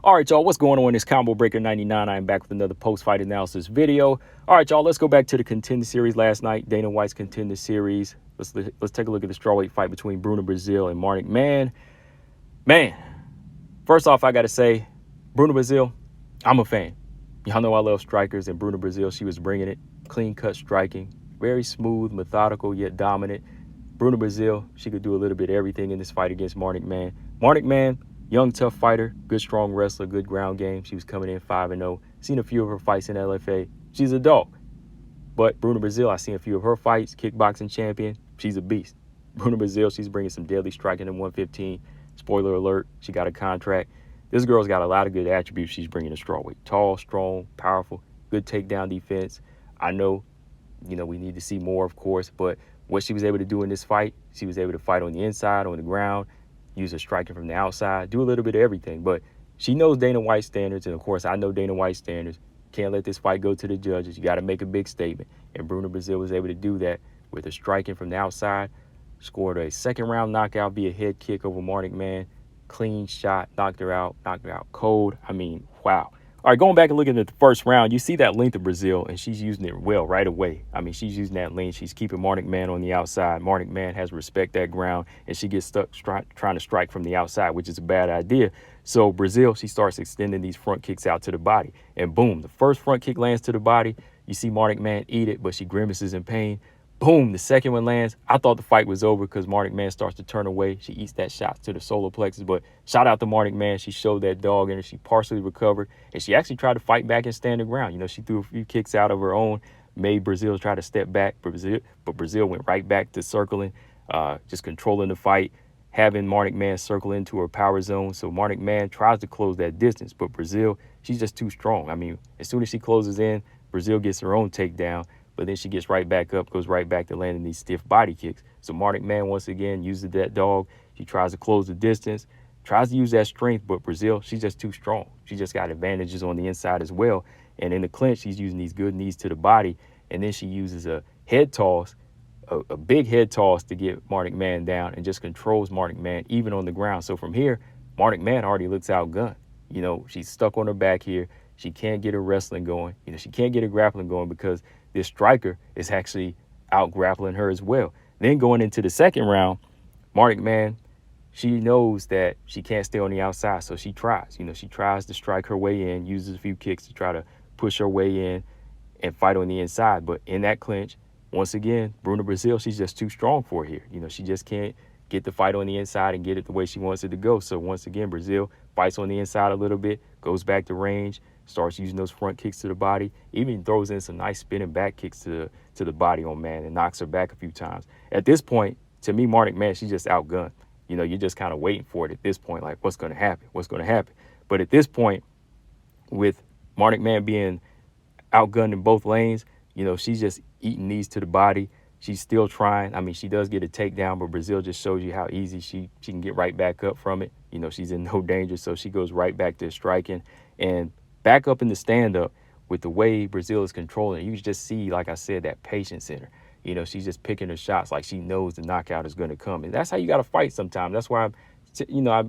All right, y'all, what's going on in this Combo Breaker 99? I am back with another post-fight analysis video. All right, y'all, let's go back to the Contender Series last night, Dana White's Contender Series. Let's take a look at the strawweight fight between Bruna Brasil and Marnic Mann. Man, first off, I got to say, Bruna Brasil, I'm a fan. Y'all know I love strikers, and Bruna Brasil, she was bringing it. Clean-cut striking, very smooth, methodical, yet dominant. Bruna Brasil, she could do a little bit of everything in this fight against Marnic Mann. Marnic Mann, young, tough fighter, good, strong wrestler, good ground game. She was coming in 5-0. Seen a few of her fights in LFA. She's a dog. But Bruna Brasil, I've seen a few of her fights. Kickboxing champion. She's a beast. Bruna Brasil, she's bringing some deadly striking in 115. Spoiler alert, she got a contract. This girl's got a lot of good attributes she's bringing to strawweight. Tall, strong, powerful, good takedown defense. I know, we need to see more, of course, but what she was able to do in this fight, she was able to fight on the inside, on the ground, use her striking from the outside, do a little bit of everything. But she knows Dana White's standards, and of course, I know Dana White's standards. Can't let this fight go to the judges. You got to make a big statement. And Bruna Brasil was able to do that with her striking from the outside. Scored a second-round knockout via head kick over Marnic Mann. Clean shot, knocked her out cold. I mean, wow. All right, going back and looking at the first round, you see that length of Brasil, and she's using it well right away. I mean, she's using that length. She's keeping Marnic Mann on the outside. Marnic Mann has to respect that ground, and she gets stuck trying to strike from the outside, which is a bad idea. So Brasil, she starts extending these front kicks out to the body, and boom, the first front kick lands to the body. You see Marnic Mann eat it, but she grimaces in pain. Boom, the second one lands. I thought the fight was over because Marnic Mann starts to turn away. She eats that shot to the solar plexus, but shout out to Marnic Mann. She showed that dog in her. She partially recovered, and she actually tried to fight back and stand the ground. She threw a few kicks out of her own, made Brasil try to step back, but Brasil went right back to circling, just controlling the fight, having Marnic Mann circle into her power zone. So Marnic Mann tries to close that distance, but Brasil, she's just too strong. I mean, as soon as she closes in, Brasil gets her own takedown. But then she gets right back up, goes right back to landing these stiff body kicks. So Marnic Mann, once again, uses that dog. She tries to close the distance, tries to use that strength, but Brasil, she's just too strong. She just got advantages on the inside as well. And in the clinch, she's using these good knees to the body. And then she uses a head toss, a big head toss to get Marnic Mann down and just controls Marnic Mann even on the ground. So from here, Marnic Mann already looks outgunned. She's stuck on her back here. She can't get her wrestling going. She can't get her grappling going because this striker is actually out grappling her as well. Then going into the second round, Marnic Mann, she knows that she can't stay on the outside, so she tries. She tries to strike her way in, uses a few kicks to try to push her way in and fight on the inside. But in that clinch, once again, Bruna Brasil, she's just too strong for her here. She just can't get the fight on the inside and get it the way she wants it to go. So once again, Brasil fights on the inside a little bit, goes back to range, starts using those front kicks to the body, even throws in some nice spinning back kicks to the body on Mann and knocks her back a few times. At this point, to me, Marnic Mann, she's just outgunned. You're just kind of waiting for it at this point, like what's going to happen? What's going to happen? But at this point, with Marnic Mann being outgunned in both lanes, she's just eating knees to the body. She's still trying. I mean, she does get a takedown, but Brasil just shows you how easy she can get right back up from it. She's in no danger, so she goes right back to striking. And back up in the stand-up with the way Brasil is controlling, you just see, like I said, that patience in her. She's just picking her shots like she knows the knockout is going to come. And that's how you got to fight sometimes. That's why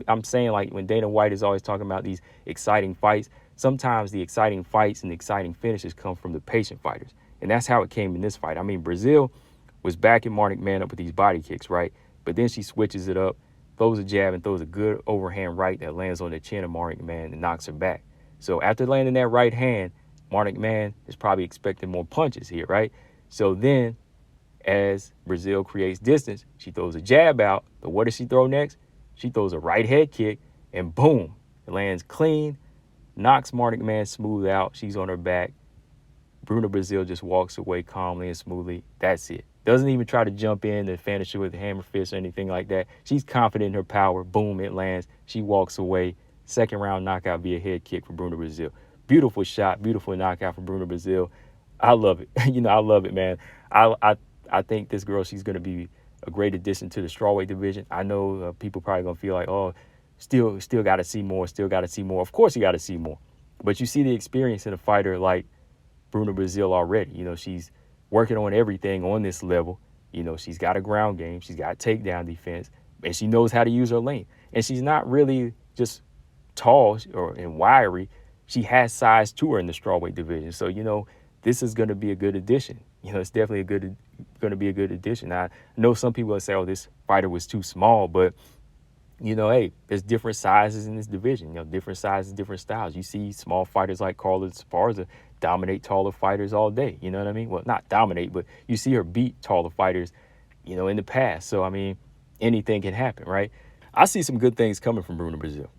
I'm saying, like, when Dana White is always talking about these exciting fights, sometimes the exciting fights and the exciting finishes come from the patient fighters. And that's how it came in this fight. I mean, Brasil was backing Marnic Mann up with these body kicks, right? But then she switches it up, throws a jab, and throws a good overhand right that lands on the chin of Marnic Mann and knocks her back. So after landing that right hand, Marnic Mann is probably expecting more punches here, right? So then, as Brasil creates distance, she throws a jab out. But what does she throw next? She throws a right head kick, and boom, it lands clean, knocks Marnic Mann smooth out. She's on her back. Bruna Brasil just walks away calmly and smoothly. That's it. Doesn't even try to jump in and finish it with a hammer fist or anything like that. She's confident in her power. Boom, it lands. She walks away. Second round knockout via head kick for Bruna Brasil. Beautiful shot, beautiful knockout for Bruna Brasil. I love it. I love it, man. I think this girl, she's going to be a great addition to the strawweight division. I know people probably going to feel like, oh, still got to see more, still got to see more. Of course you got to see more. But you see the experience in a fighter like Bruna Brasil already. She's working on everything on this level. She's got a ground game. She's got takedown defense. And she knows how to use her length. And she's not really just tall and wiry, she has size to her in the strawweight division. So, this is going to be a good addition. It's definitely going to be a good addition. I know some people will say, oh, this fighter was too small, but hey, there's different sizes in this division, different sizes, different styles. You see small fighters like Carla Esparza dominate taller fighters all day. You know what I mean? Well, not dominate, but you see her beat taller fighters, in the past. So, I mean, anything can happen, right? I see some good things coming from Bruna Brasil.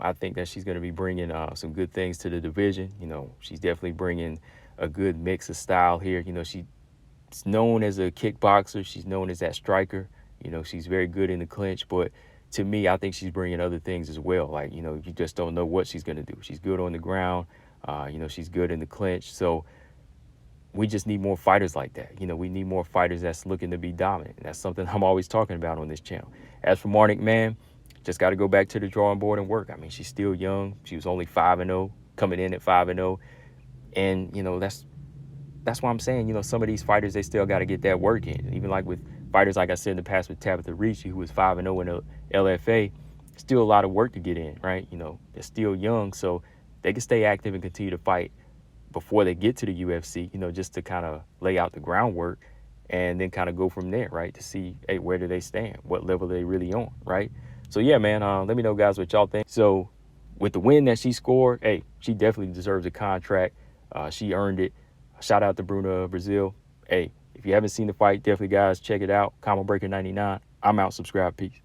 I think that she's going to be bringing some good things to the division. She's definitely bringing a good mix of style here. She's known as a kickboxer. She's known as that striker. She's very good in the clinch, but to me, I think she's bringing other things as well. Like, you just don't know what she's going to do. She's good on the ground. She's good in the clinch. So we just need more fighters like that. We need more fighters that's looking to be dominant. And that's something I'm always talking about on this channel. As for Marnic Mann, just got to go back to the drawing board and work. I mean, she's still young. She was only 5-0, coming in at 5-0. And, that's why I'm saying, some of these fighters, they still got to get that work in. Even like with fighters, like I said in the past with Tabitha Ricci, who was 5-0 in the LFA, still a lot of work to get in, right? They're still young, so they can stay active and continue to fight before they get to the UFC, just to kind of lay out the groundwork and then kind of go from there, right? To see, hey, where do they stand? What level are they really on, right? So, yeah, man, let me know, guys, what y'all think. So, with the win that she scored, hey, she definitely deserves a contract. She earned it. Shout out to Bruna Brasil. Hey, if you haven't seen the fight, definitely, guys, check it out. Combo Breaker 99. I'm out. Subscribe. Peace.